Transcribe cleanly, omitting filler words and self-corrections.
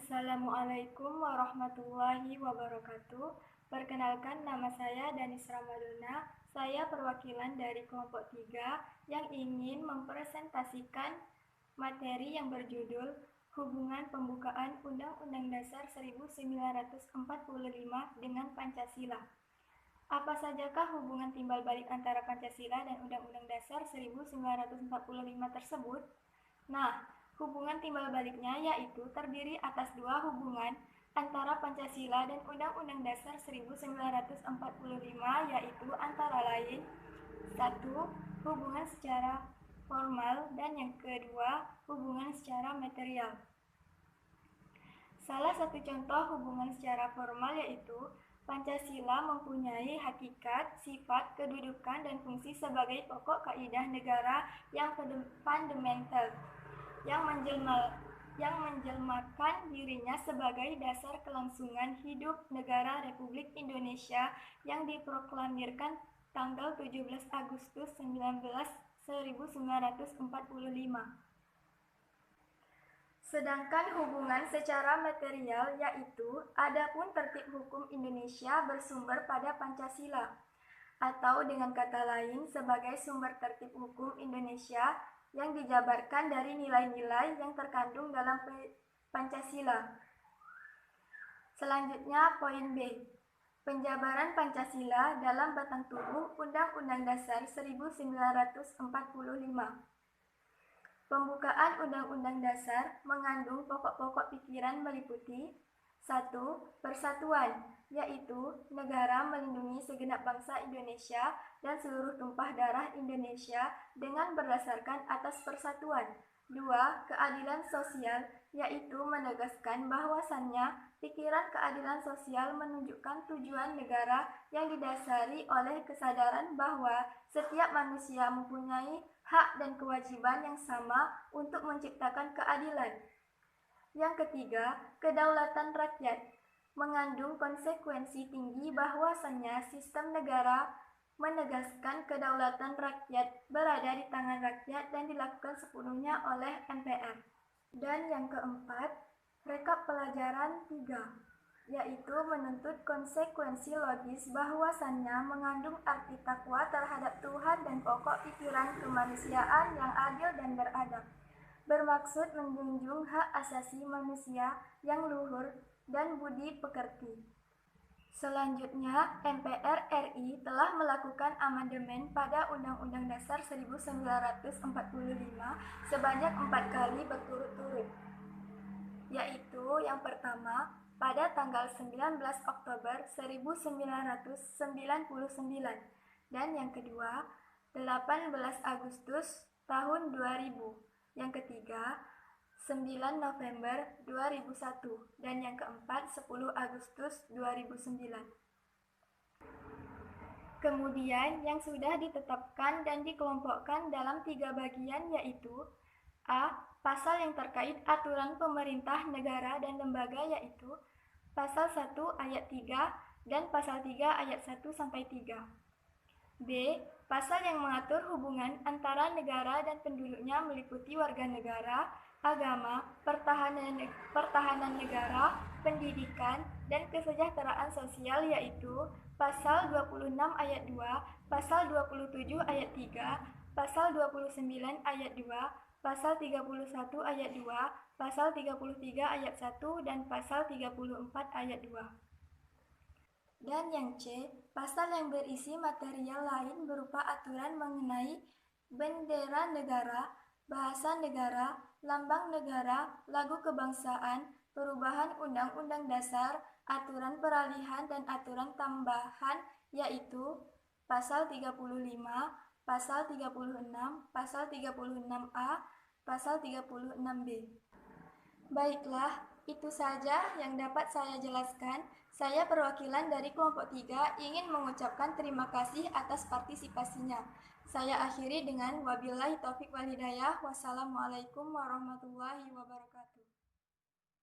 Assalamualaikum warahmatullahi wabarakatuh. Perkenalkan, nama saya Danis Ramadona. Saya perwakilan dari kelompok 3 yang ingin mempresentasikan materi yang berjudul Hubungan Pembukaan Undang-Undang Dasar 1945 dengan Pancasila. Apa sajakah hubungan timbal balik antara Pancasila dan Undang-Undang Dasar 1945 tersebut? Nah, hubungan timbal baliknya yaitu terdiri atas dua hubungan antara Pancasila dan Undang-Undang Dasar 1945, yaitu antara lain: satu, hubungan secara formal, dan yang kedua, hubungan secara material. Salah satu contoh hubungan secara formal yaitu Pancasila mempunyai hakikat, sifat, kedudukan, dan fungsi sebagai pokok kaidah negara yang fundamental, yang menjelmakan dirinya sebagai dasar kelangsungan hidup negara Republik Indonesia yang diproklamirkan tanggal 17 Agustus 1945. Sedangkan hubungan secara material yaitu adapun tertib hukum Indonesia bersumber pada Pancasila, atau dengan kata lain sebagai sumber tertib hukum Indonesia yang dijabarkan dari nilai-nilai yang terkandung dalam Pancasila. Selanjutnya, poin B. Penjabaran Pancasila dalam batang tubuh Undang-Undang Dasar 1945. Pembukaan Undang-Undang Dasar mengandung pokok-pokok pikiran meliputi: 1. Persatuan, yaitu negara melindungi segenap bangsa Indonesia dan seluruh tumpah darah Indonesia dengan berdasarkan atas persatuan. 2. Keadilan sosial, yaitu menegaskan bahwasannya pikiran keadilan sosial menunjukkan tujuan negara yang didasari oleh kesadaran bahwa setiap manusia mempunyai hak dan kewajiban yang sama untuk menciptakan keadilan. Yang ketiga, kedaulatan rakyat, mengandung konsekuensi tinggi bahwasannya sistem negara menegaskan kedaulatan rakyat berada di tangan rakyat dan dilakukan sepenuhnya oleh MPR. Dan yang keempat, rekap pelajaran 3, yaitu menuntut konsekuensi logis bahwasannya mengandung arti takwa terhadap Tuhan dan pokok pikiran kemanusiaan yang adil dan beradab, bermaksud menjunjung hak asasi manusia yang luhur dan budi pekerti. Selanjutnya, MPR RI telah melakukan amandemen pada Undang-Undang Dasar 1945 sebanyak 4 kali berturut-turut, yaitu yang pertama pada tanggal 19 Oktober 1999 dan yang kedua 18 Agustus tahun 2000, yang ketiga 9 November 2001 dan yang keempat 10 Agustus 2009. Kemudian yang sudah ditetapkan dan dikelompokkan dalam 3 bagian yaitu: A. Pasal yang terkait aturan pemerintah negara dan lembaga yaitu Pasal 1 ayat 3 dan Pasal 3 ayat 1-3. B. Pasal yang mengatur hubungan antara negara dan penduduknya meliputi warga negara, agama, pertahanan negara, pendidikan, dan kesejahteraan sosial yaitu Pasal 26 ayat 2, Pasal 27 ayat 3, Pasal 29 ayat 2, Pasal 31 ayat 2, Pasal 33 ayat 1, dan Pasal 34 ayat 2. Dan yang C, pasal yang berisi material lain berupa aturan mengenai bendera negara, bahasa negara, lambang negara, lagu kebangsaan, perubahan Undang-Undang Dasar, aturan peralihan dan aturan tambahan yaitu Pasal 35, Pasal 36, Pasal 36A, Pasal 36B. Baiklah, itu saja yang dapat saya jelaskan. Saya perwakilan dari kelompok 3 ingin mengucapkan terima kasih atas partisipasinya. Saya akhiri dengan wabillahi taufik wal hidayah. Wassalamualaikum warahmatullahi wabarakatuh.